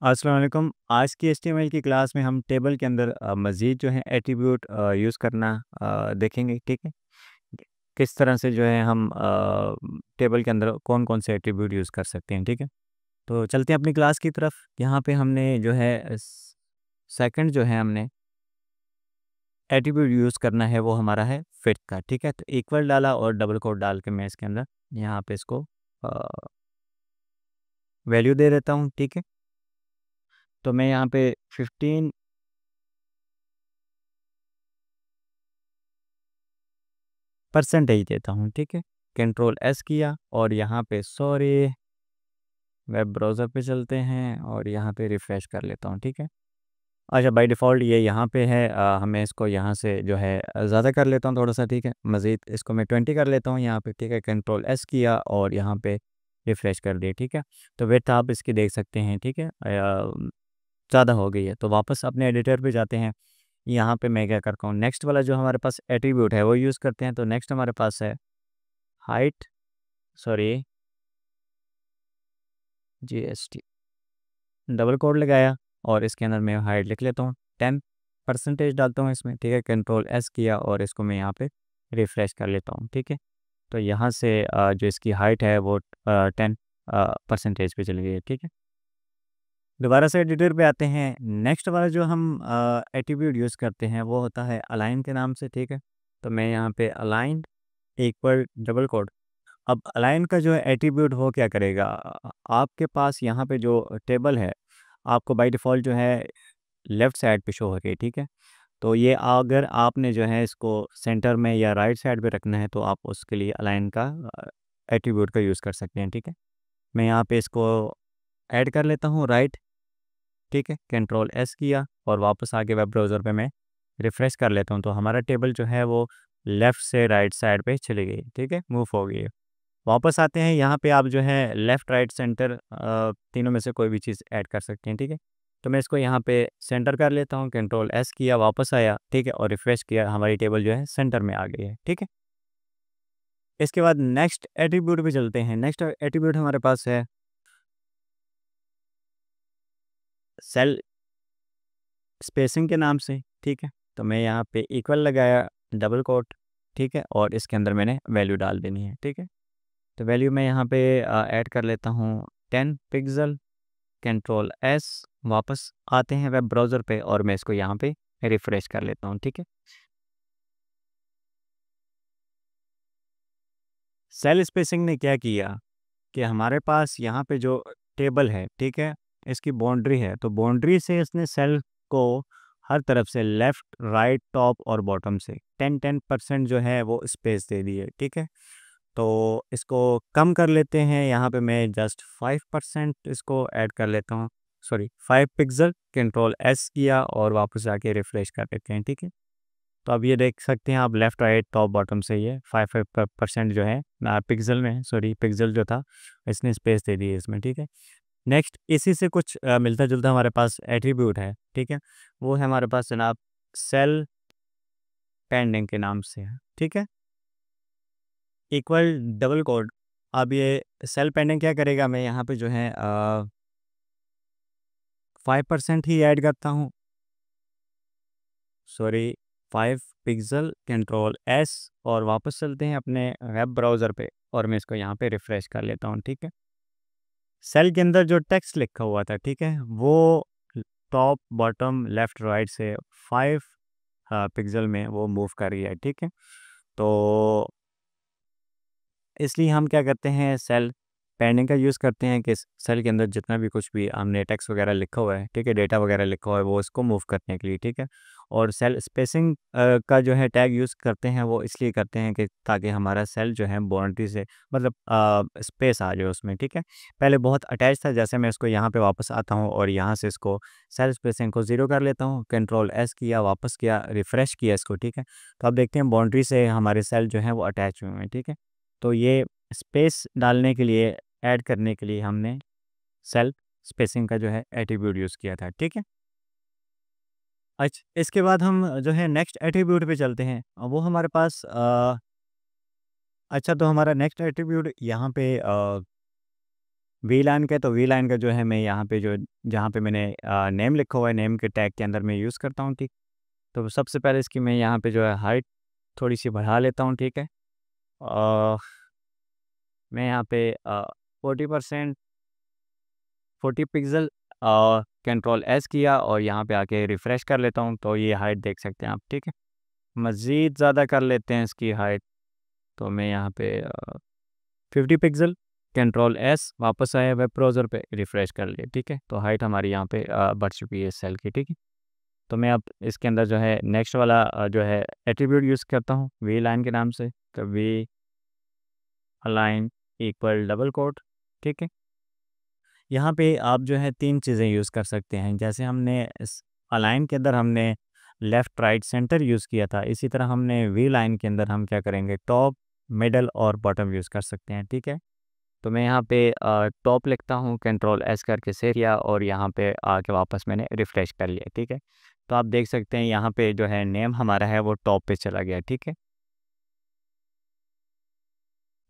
अस्सलाम वालेकुम। आज की एचटीएमएल की क्लास में हम टेबल के अंदर मज़ीद जो है एट्रीब्यूट यूज़ करना देखेंगे, ठीक है? किस तरह से जो है हम टेबल के अंदर कौन-कौन से एट्रीब्यूट यूज़ कर सकते हैं, ठीक है? तो चलते हैं अपनी क्लास की तरफ। यहाँ पे हमने जो है सेकंड जो है हमने एट्रीब्यूट यूज़ करना है वो हमारा है फिट का, ठीक है? तो इक्वल डाला और डबल कोट डाल के मैं इसके अंदर यहाँ पे इसको अ, वैल्यू दे देता हूँ, ठीक है? तो मैं यहाँ पे 15 परसेंटेज देता हूँ, ठीक है? कंट्रोल एस किया और यहाँ पे सॉरी वेब ब्राउज़र पे चलते हैं और यहाँ पे रिफ़्रेश कर लेता हूँ, ठीक है? अच्छा बाय डिफ़ॉल्ट ये यहाँ पे है हमें इसको यहाँ से जो है ज़्यादा कर लेता हूँ थोड़ा-सा, ठीक है? मज़ीद इसको मैं 20 कर लेता हूँ यहाँ पे, ठीक है? कंट्रोल एस किया और यहाँ पे रिफ़्रेश कर दिया, ठीक है? तो विड्थ आप इसकी देख सकते हैं, ठीक है? ज़्यादा हो गई है, तो वापस अपने एडिटर पे जाते हैं। यहाँ पे मैं क्या करता हूँ, नेक्स्ट वाला जो हमारे पास एट्रीब्यूट है वो यूज़ करते हैं, तो नेक्स्ट हमारे पास है height sorry GST double quote लगाया और इसके अंदर मैं हाइट लिख लेता हूँ 10% डालता हूँ इसमें, ठीक है? कंट्रोल एस किया और इसको मैं यहाँ पे रिफ़्रेश कर लेता हूँ, ठीक है? तो यहाँ से जो इसकी हाइट है वो 10 परसेंटेज पे चली गई है, ठीक है? दोबारा से एडिटर पे आते हैं। नेक्स्ट वाला जो हम एट्रीब्यूट यूज़ करते हैं वो होता है अलाइन के नाम से, ठीक है? तो मैं यहाँ पे अलाइन इक्वल डबल कोड। अब अलाइन का जो है एट्रीब्यूट वो क्या करेगा आपके पास यहाँ पे जो टेबल है आपको बाय डिफ़ॉल्ट जो है लेफ़्ट साइड पे शो हो रही है, ठीक है? तो ये अगर आपने जो है इसको सेंटर में या राइट साइड पे रखना है तो आप उसके लिए अलाइन का एट्रीब्यूट का यूज़ कर सकते हैं, ठीक है? मैं यहाँ पे इसको ऐड कर लेता हूँ राइट, ठीक है? कंट्रोल एस किया और वापस आके वेब ब्राउज़र पे मैं रिफ़्रेश कर लेता हूँ, तो हमारा टेबल जो है वो लेफ़्ट से राइट साइड पे चली गई, ठीक है? मूव हो गई है। वापस आते हैं यहाँ पे आप जो है लेफ़्ट, राइट, सेंटर तीनों में से कोई भी चीज़ ऐड कर सकते हैं, ठीक है? तो मैं इसको यहाँ पे सेंटर कर लेता हूँ, कंट्रोल एस किया, वापस आया, ठीक है? और रिफ़्रेश किया, हमारी टेबल जो है सेंटर में आ गई है, ठीक है? इसके बाद नेक्स्ट एट्रीब्यूट पे चलते हैं। नेक्स्ट एट्रीब्यूट हमारे पास है सेल स्पेसिंग के नाम से, ठीक है? तो मैं यहाँ पे इक्वल लगाया, डबल कोट, ठीक है? और इसके अंदर मैंने वैल्यू डाल देनी है, ठीक है? तो वैल्यू मैं यहाँ पे ऐड कर लेता हूँ 10 पिक्सल, कंट्रोल एस, वापस आते हैं वेब ब्राउज़र पे और मैं इसको यहाँ पे रिफ़्रेश कर लेता हूँ, ठीक है? सेल स्पेसिंग ने क्या किया कि हमारे पास यहाँ पे जो टेबल है, ठीक है? इसकी बाउंड्री है, तो बाउंड्री से इसने सेल को हर तरफ से लेफ़्ट, राइट, टॉप और बॉटम से 10-10% जो है वो स्पेस दे दी है, ठीक है? तो इसको कम कर लेते हैं, यहाँ पे मैं जस्ट 5% इसको ऐड कर लेता हूँ, सॉरी 5 पिक्सल, कंट्रोल एस किया और वापस आके रिफ़्रेश कर देते हैं, ठीक है? तो अब ये देख सकते हैं आप लेफ़्ट, राइट, टॉप, बॉटम से ये 5-5% जो है पिक्सल में सॉरी पिक्सल जो था इसने स्पेस दे दी है इसमें, ठीक है? नेक्स्ट इसी से कुछ मिलता-जुलता हमारे पास एट्रीब्यूट है, ठीक है? वो है हमारे पास जनाब सेल पेंडिंग के नाम से है, ठीक है? Equal double quote. अब ये सेल पेंडिंग क्या करेगा, मैं यहाँ पे जो है 5% ही ऐड करता हूँ, सॉरी 5 पिक्सल, कंट्रोल एस और वापस चलते हैं अपने वेब ब्राउज़र पे और मैं इसको यहाँ पे रिफ़्रेश कर लेता हूँ, ठीक है? सेल के अंदर जो टेक्स्ट लिखा हुआ था, ठीक है? वो टॉप, बॉटम, लेफ़्ट, राइट से 5 पिक्सल में वो मूव कर रही है, ठीक है? तो इसलिए हम क्या करते हैं सेल पैडिंग का यूज़ करते हैं कि सेल के अंदर जितना भी कुछ भी हमने टेक्स्ट वगैरह लिखा हुआ है, ठीक है, डेटा वगैरह लिखा हुआ है वो इसको मूव करने के लिए, ठीक है। और सेल स्पेसिंग का जो है टैग यूज़ करते हैं वो इसलिए करते हैं कि ताकि हमारा सेल जो है बाउंड्री से मतलब स्पेस आ जाए उसमें, ठीक है। पहले बहुत अटैच था, जैसे मैं इसको यहाँ पे वापस आता हूँ और यहाँ से इसको सेल स्पेसिंग को ज़ीरो कर लेता हूँ, कंट्रोल एस किया, वापस किया, रिफ़्रेश किया इसको, ठीक है। तो अब देखते हैं बाउंड्री से हमारे सेल जो हैं वो अटैच हुए हैं, ठीक है। तो ये स्पेस डालने के लिए, ऐड करने के लिए हमने सेल स्पेसिंग का जो है एट्रीब्यूट यूज़ किया था, ठीक है? अच्छा, इसके बाद हम जो है नेक्स्ट एट्रीब्यूट पे चलते हैं। वो हमारे पास अच्छा तो हमारा नेक्स्ट एट्रीब्यूट यहाँ पे वी लाइन का, तो वी लाइन का जो है मैं यहाँ पे जो जहाँ पे मैंने नेम लिखा हुआ है, नेम के टैग के अंदर मैं यूज़ करता हूँ, ठीक। तो सबसे पहले इसकी मैं यहाँ पे जो है हाइट थोड़ी सी बढ़ा लेता हूँ, ठीक है। अ, मैं यहाँ पे 40% 40 पिक्सल कंट्रोल एस किया और यहाँ पे आके रिफ़्रेश कर लेता हूँ, तो ये हाइट देख सकते हैं आप, ठीक है। मज़ीद ज़्यादा कर लेते हैं इसकी हाइट, तो मैं यहाँ पे 50 पिक्सल कंट्रोल एस, वापस आया वेब ब्राउज़र पे, रिफ़्रेश कर लिया, ठीक है। तो हाइट हमारी यहाँ पे बढ़ चुकी है इस सेल की, ठीक है। तो मैं अब इसके अंदर जो है नेक्स्ट वाला जो है एट्रीब्यूट यूज़ करता हूँ वी लाइन के नाम से, तो we align equal double quote, ठीक है। यहाँ पे आप जो है 3 चीज़ें यूज़ कर सकते हैं। जैसे हमने इस अलाइन के अंदर हमने लेफ़्ट, राइट, सेंटर यूज़ किया था, इसी तरह हमने वी लाइन के अंदर हम क्या करेंगे, टॉप, मिडल और बॉटम यूज़ कर सकते हैं, ठीक है। तो मैं यहाँ पे टॉप लिखता हूँ, कंट्रोल एस करके सेव किया और यहाँ पे आके वापस मैंने रिफ़्रेश कर लिया, ठीक है। तो आप देख सकते हैं यहाँ पे जो है नेम हमारा है वो टॉप पे चला गया, ठीक है।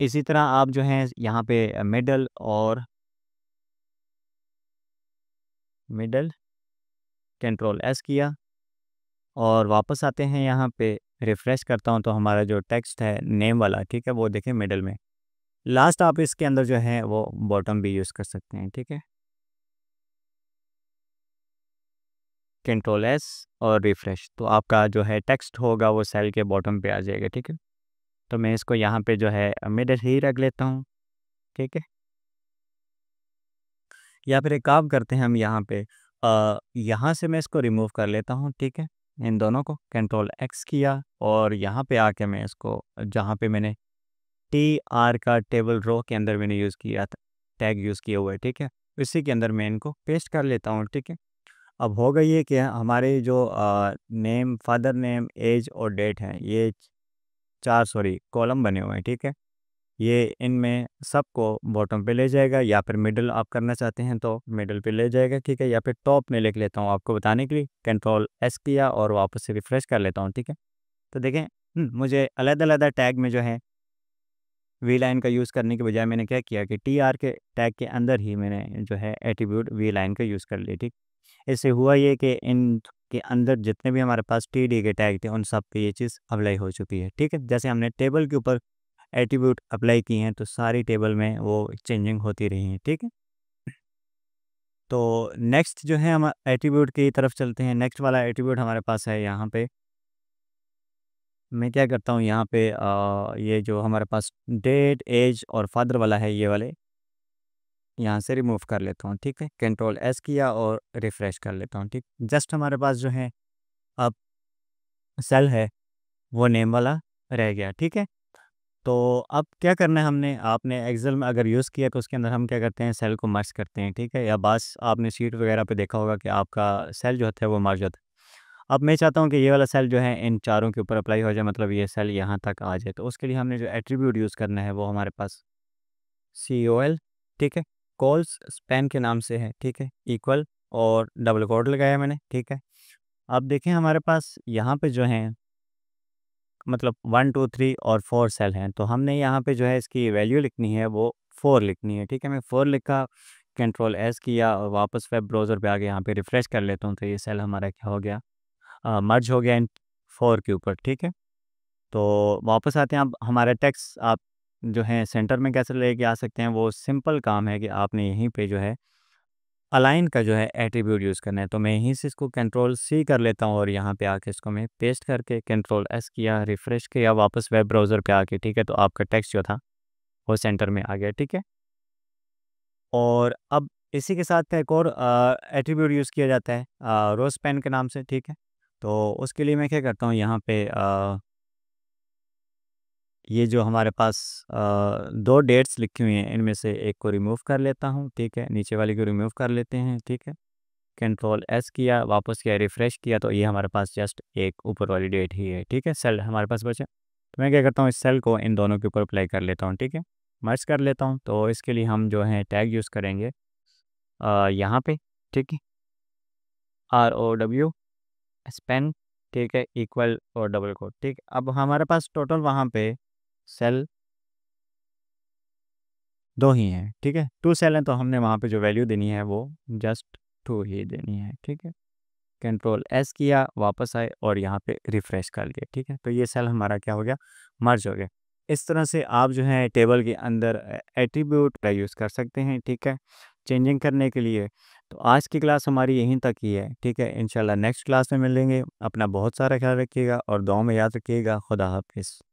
इसी तरह आप जो है यहाँ पे मिडल कंट्रोल एस किया और वापस आते हैं यहाँ पे, रिफ़्रेश करता हूँ तो हमारा जो टेक्स्ट है नेम वाला, ठीक है, वो देखें मिडल में। लास्ट आप इसके अंदर जो है वो बॉटम भी यूज़ कर सकते हैं, ठीक है। कंट्रोल एस और रिफ़्रेश, तो आपका जो है टेक्स्ट होगा वो सेल के बॉटम पे आ जाएगा, ठीक है। तो मैं इसको यहाँ पे जो है मिडल ही रख लेता हूँ, ठीक है। या फिर एक काम करते हैं हम यहाँ पे यहाँ से मैं इसको रिमूव कर लेता हूँ, ठीक है। इन दोनों को कंट्रोल एक्स किया और यहाँ पे आके मैं इसको जहाँ पे मैंने टी आर का टेबल रो के अंदर मैंने यूज़ किया था, टैग यूज़ किया हुआ है, ठीक है। इसी के अंदर मैं इनको पेस्ट कर लेता हूँ, ठीक है। अब होगा ये कि हमारे जो नेम, फादर नेम, एज और डेट हैं, ये 4 सॉरी कॉलम बने हुए हैं, ठीक है। ये इनमें सबको बॉटम पे ले जाएगा, या फिर मिडल आप करना चाहते हैं तो मिडल पे ले जाएगा, ठीक है। या फिर टॉप में लिख लेता हूँ आपको बताने के लिए, कंट्रोल एस किया और वापस से रिफ़्रेश कर लेता हूँ, ठीक है। तो देखें मुझे अलग-अलग टैग में जो है वी लाइन का यूज़ करने के बजाय मैंने क्या किया कि टी आर के टैग के अंदर ही मैंने जो है एट्रीब्यूट वी लाइन का यूज़ कर लिया, ठीक। इससे हुआ ये कि इन के अंदर जितने भी हमारे पास टी डी के टैग थे उन सब पे ये चीज़ अप्लाई हो चुकी है, ठीक है। जैसे हमने टेबल के ऊपर एट्रीब्यूट अप्लाई की हैं तो सारी टेबल में वो चेंजिंग होती रही हैं, ठीक है। तो नेक्स्ट जो है हम एट्रीब्यूट की तरफ चलते हैं। नेक्स्ट वाला एट्रीब्यूट हमारे पास है यहाँ पे, मैं क्या करता हूँ यहाँ पे ये जो हमारे पास डेट, एज और फादर वाला है, ये वाले यहाँ से रिमूव कर लेता हूँ, ठीक है। कंट्रोल एस किया और रिफ़्रेश कर लेता हूँ, ठीक। जस्ट हमारे पास जो है अब सेल है वो नेम वाला रह गया, ठीक है। तो अब क्या करना है हमने, आपने एक्सेल में अगर यूज़ किया तो उसके अंदर हम क्या करते हैं, सेल को मर्ज करते हैं, ठीक है। या बस आपने शीट वगैरह पे देखा होगा कि आपका सेल जो होता है वो मर्ज होता है। अब मैं चाहता हूँ कि ये वाला सेल जो है इन चारों के ऊपर अप्लाई हो जाए, मतलब ये सेल यहाँ तक आ जाए। तो उसके लिए हमने जो एट्रीब्यूट यूज़ करना है वो हमारे पास COL, ठीक है, कॉल्स स्पैन के नाम से है, ठीक है, इक्वल और डबल कोट लगाया मैंने, ठीक है। अब देखें हमारे पास यहाँ पे जो है मतलब 1 2 3 और 4 सेल हैं, तो हमने यहाँ पे जो है इसकी वैल्यू लिखनी है वो 4 लिखनी है, ठीक है। मैं 4 लिखा, कंट्रोल एस किया और वापस वेब ब्राउज़र पे आके यहाँ पे रिफ़्रेश कर लेता हूँ, तो ये सेल हमारा क्या हो गया, मर्ज हो गया इन 4 के ऊपर, ठीक है। तो वापस आते हैं, अब हमारा टेक्स्ट आप जो है सेंटर में कैसे लेके आ सकते हैं, वो सिंपल काम है कि आपने यहीं पे जो है अलाइन का जो है एट्रीब्यूट यूज़ करना है। तो मैं यहीं से इसको कंट्रोल सी कर लेता हूँ और यहाँ पे आके इसको मैं पेस्ट करके कंट्रोल एस किया, रिफ़्रेश किया, वापस वेब ब्राउज़र पे आके, ठीक है। तो आपका टेक्स्ट जो था वो सेंटर में आ गया, ठीक है। और अब इसी के साथ का एक और एट्रीब्यूट यूज़ किया जाता है रोज़ पेन के नाम से, ठीक है। तो उसके लिए मैं क्या करता हूँ यहाँ पे ये जो हमारे पास 2 डेट्स लिखी हुई हैं इनमें से एक को रिमूव कर लेता हूँ, ठीक है। नीचे वाली को रिमूव कर लेते हैं, ठीक है। कंट्रोल एस किया, वापस किया, रिफ़्रेश किया, तो ये हमारे पास जस्ट एक ऊपर वाली डेट ही है, ठीक है। सेल हमारे पास बचा, तो मैं क्या करता हूँ इस सेल को इन दोनों के ऊपर अप्लाई कर लेता हूँ, ठीक है, मर्ज कर लेता हूँ। तो इसके लिए हम जो है टैग यूज़ करेंगे यहाँ पे, ठीक है, ROW स्पेन, ठीक है, इक्वल और डबल कोट, ठीक। अब हमारे पास टोटल वहाँ पे सेल दो ही हैं, ठीक है, 2 सेल हैं तो हमने वहाँ पे जो वैल्यू देनी है वो जस्ट 2 ही देनी है, ठीक है। कंट्रोल एस किया, वापस आए और यहाँ पे रिफ़्रेश कर लिया, ठीक है। तो ये सेल हमारा क्या हो गया, मर्ज हो गया। इस तरह से आप जो है टेबल के अंदर एट्रीब्यूट का यूज़ कर सकते हैं, ठीक है, चेंजिंग करने के लिए। तो आज की क्लास हमारी यहीं तक ही है, ठीक है। इंशाल्लाह नेक्स्ट क्लास में मिलेंगे। अपना बहुत सारा ख्याल रखिएगा और दुआ में याद रखिएगा। खुदा हाफिज़।